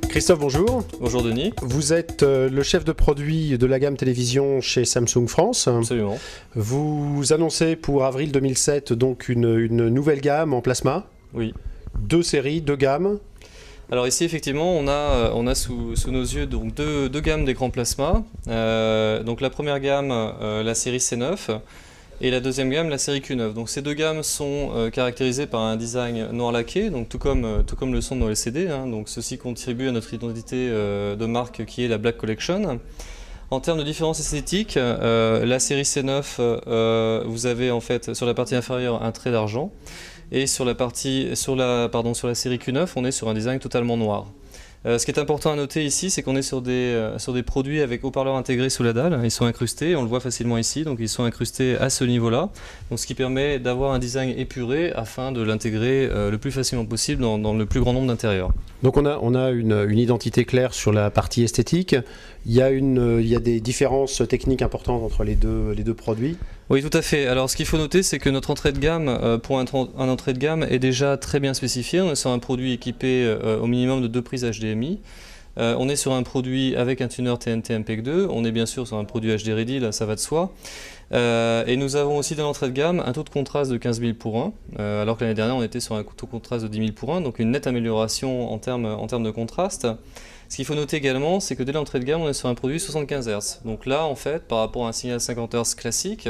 Christophe, bonjour. Bonjour Denis. Vous êtes le chef de produit de la gamme télévision chez Samsung France. Absolument. Vous annoncez pour avril 2007 donc une nouvelle gamme en plasma. Oui. 2 séries, 2 gammes. Alors ici effectivement on a sous nos yeux donc deux gammes d'écran plasma. Donc la première gamme, la série C9, et la deuxième gamme, la série Q9. Donc ces deux gammes sont caractérisées par un design noir laqué, donc tout comme le sont nos LCD. Donc ceci contribue à notre identité de marque qui est la Black Collection. En termes de différence esthétique, la série C9, vous avez en fait sur la partie inférieure un trait d'argent. Et sur la série Q9, on est sur un design totalement noir. Ce qui est important à noter ici, c'est qu'on est sur des produits avec haut-parleurs intégrés sous la dalle. Ils sont incrustés, on le voit facilement ici, donc ils sont incrustés à ce niveau-là. Donc ce qui permet d'avoir un design épuré afin de l'intégrer le plus facilement possible dans le plus grand nombre d'intérieurs. Donc on a une identité claire sur la partie esthétique. Il y a des différences techniques importantes entre les deux produits. Oui, tout à fait. Alors, ce qu'il faut noter, c'est que notre entrée de gamme, pour un entrée de gamme, est déjà très bien spécifiée. On est sur un produit équipé au minimum de 2 prises HDMI. On est sur un produit avec un tuner TNT MPEG-2. On est bien sûr sur un produit HD Ready, là, ça va de soi. Et nous avons aussi dans l'entrée de gamme un taux de contraste de 15 000 pour 1, alors que l'année dernière, on était sur un taux de contraste de 10 000 pour 1, donc une nette amélioration en termes de contraste. Ce qu'il faut noter également, c'est que dès l'entrée de gamme, on est sur un produit 75 Hz. Donc là, en fait, par rapport à un signal 50 Hz classique,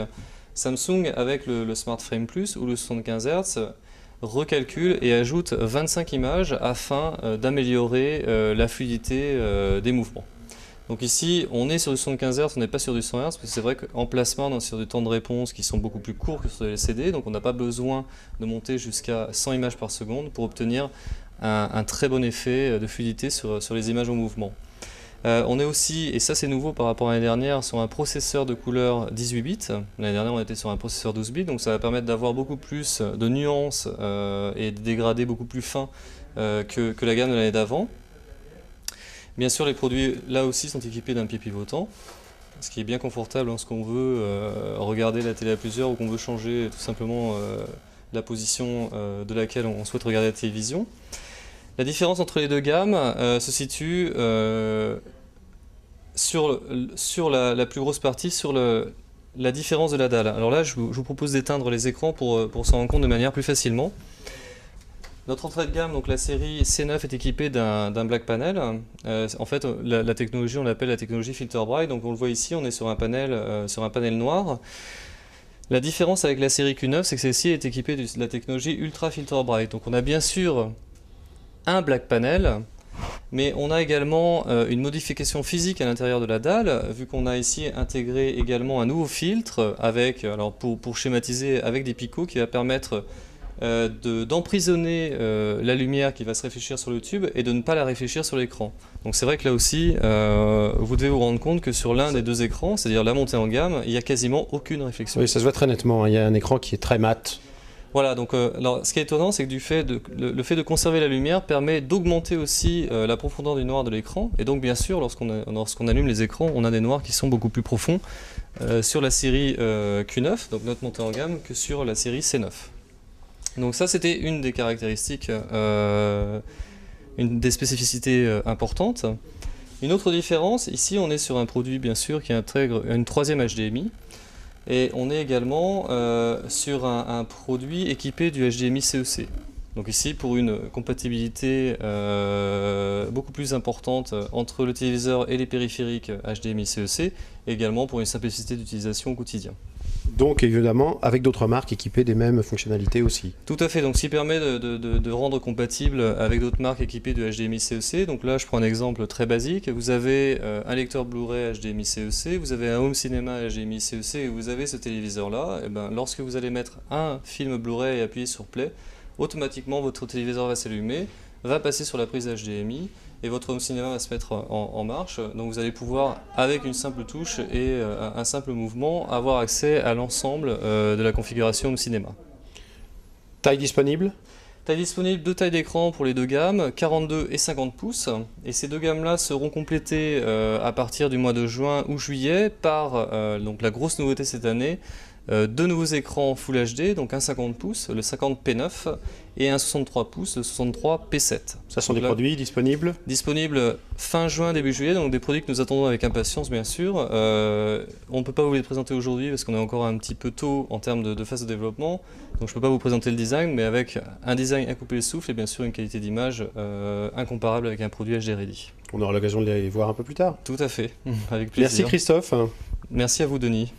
Samsung, avec le Smart Frame Plus ou le 75 Hz, recalcule et ajoute 25 images afin d'améliorer la fluidité des mouvements. Donc ici, on est sur du 75 Hz, on n'est pas sur du 100 Hz, parce que c'est vrai qu'en plasma, on est sur des temps de réponse qui sont beaucoup plus courts que sur les LCD, donc on n'a pas besoin de monter jusqu'à 100 images par seconde pour obtenir un très bon effet de fluidité sur les images en mouvement. On est aussi, et ça c'est nouveau par rapport à l'année dernière, sur un processeur de couleur 18 bits. L'année dernière on était sur un processeur 12 bits, donc ça va permettre d'avoir beaucoup plus de nuances et de dégradés beaucoup plus fins que la gamme de l'année d'avant. Bien sûr, les produits là aussi sont équipés d'un pied pivotant, ce qui est bien confortable lorsqu'on veut regarder la télé à plusieurs ou qu'on veut changer tout simplement la position de laquelle on souhaite regarder la télévision. La différence entre les deux gammes se situe sur la plus grosse partie, sur la différence de la dalle. Alors là, je vous propose d'éteindre les écrans pour s'en rendre compte de manière plus facilement. Notre entrée de gamme, donc la série C9, est équipée d'un Black Panel. En fait, la technologie, on l'appelle la technologie Filter Bright. Donc on le voit ici, on est sur un panel noir. La différence avec la série Q9, c'est que celle-ci est équipée de la technologie Ultra Filter Bright. Donc on a bien sûr un Black Panel, mais on a également une modification physique à l'intérieur de la dalle, vu qu'on a ici intégré également un nouveau filtre avec, alors pour schématiser, avec des picots qui va permettre d'emprisonner la lumière qui va se réfléchir sur le tube et de ne pas la réfléchir sur l'écran. Donc c'est vrai que là aussi, vous devez vous rendre compte que sur l'un des deux écrans, c'est-à-dire la montée en gamme, il n'y a quasiment aucune réflexion. Oui, ça se voit très nettement, il y a un écran qui est très mat. Voilà, donc alors, ce qui est étonnant, c'est que le fait de conserver la lumière permet d'augmenter aussi la profondeur du noir de l'écran. Et donc, bien sûr, lorsqu'on allume les écrans, on a des noirs qui sont beaucoup plus profonds sur la série Q9, donc notre montée en gamme, que sur la série C9. Donc ça, c'était une des caractéristiques, une des spécificités importantes. Une autre différence, ici, on est sur un produit, bien sûr, qui intègre une 3e HDMI. Et on est également sur un produit équipé du HDMI CEC. Donc ici, pour une compatibilité beaucoup plus importante entre le téléviseur et les périphériques HDMI CEC, et également pour une simplicité d'utilisation au quotidien. Donc évidemment, avec d'autres marques équipées des mêmes fonctionnalités aussi. Tout à fait, donc ce qui permet de rendre compatible avec d'autres marques équipées de HDMI CEC. Donc là, je prends un exemple très basique. Vous avez un lecteur Blu-ray HDMI CEC, vous avez un home cinéma HDMI CEC et vous avez ce téléviseur-là. Et ben, lorsque vous allez mettre un film Blu-ray et appuyer sur Play, automatiquement votre téléviseur va s'allumer, va passer sur la prise HDMI et votre home cinéma va se mettre en marche. Donc vous allez pouvoir, avec une simple touche et un simple mouvement, avoir accès à l'ensemble de la configuration home cinéma. Taille disponible ? Taille disponible, 2 tailles d'écran pour les deux gammes, 42 et 50 pouces. Et ces deux gammes-là seront complétées à partir du mois de juin ou juillet par donc la grosse nouveauté cette année, deux nouveaux écrans Full HD, donc un 50 pouces, le 50p9, et un 63 pouces, le 63p7. Ça sont des produits disponibles? Disponibles fin juin, début juillet, donc des produits que nous attendons avec impatience, bien sûr. On ne peut pas vous les présenter aujourd'hui parce qu'on est encore un petit peu tôt en termes de phase de développement, donc je ne peux pas vous présenter le design, mais avec un design à couper le souffle et bien sûr une qualité d'image incomparable avec un produit HD Ready. On aura l'occasion de les voir un peu plus tard. Tout à fait, avec plaisir. Merci Christophe. Merci à vous Denis.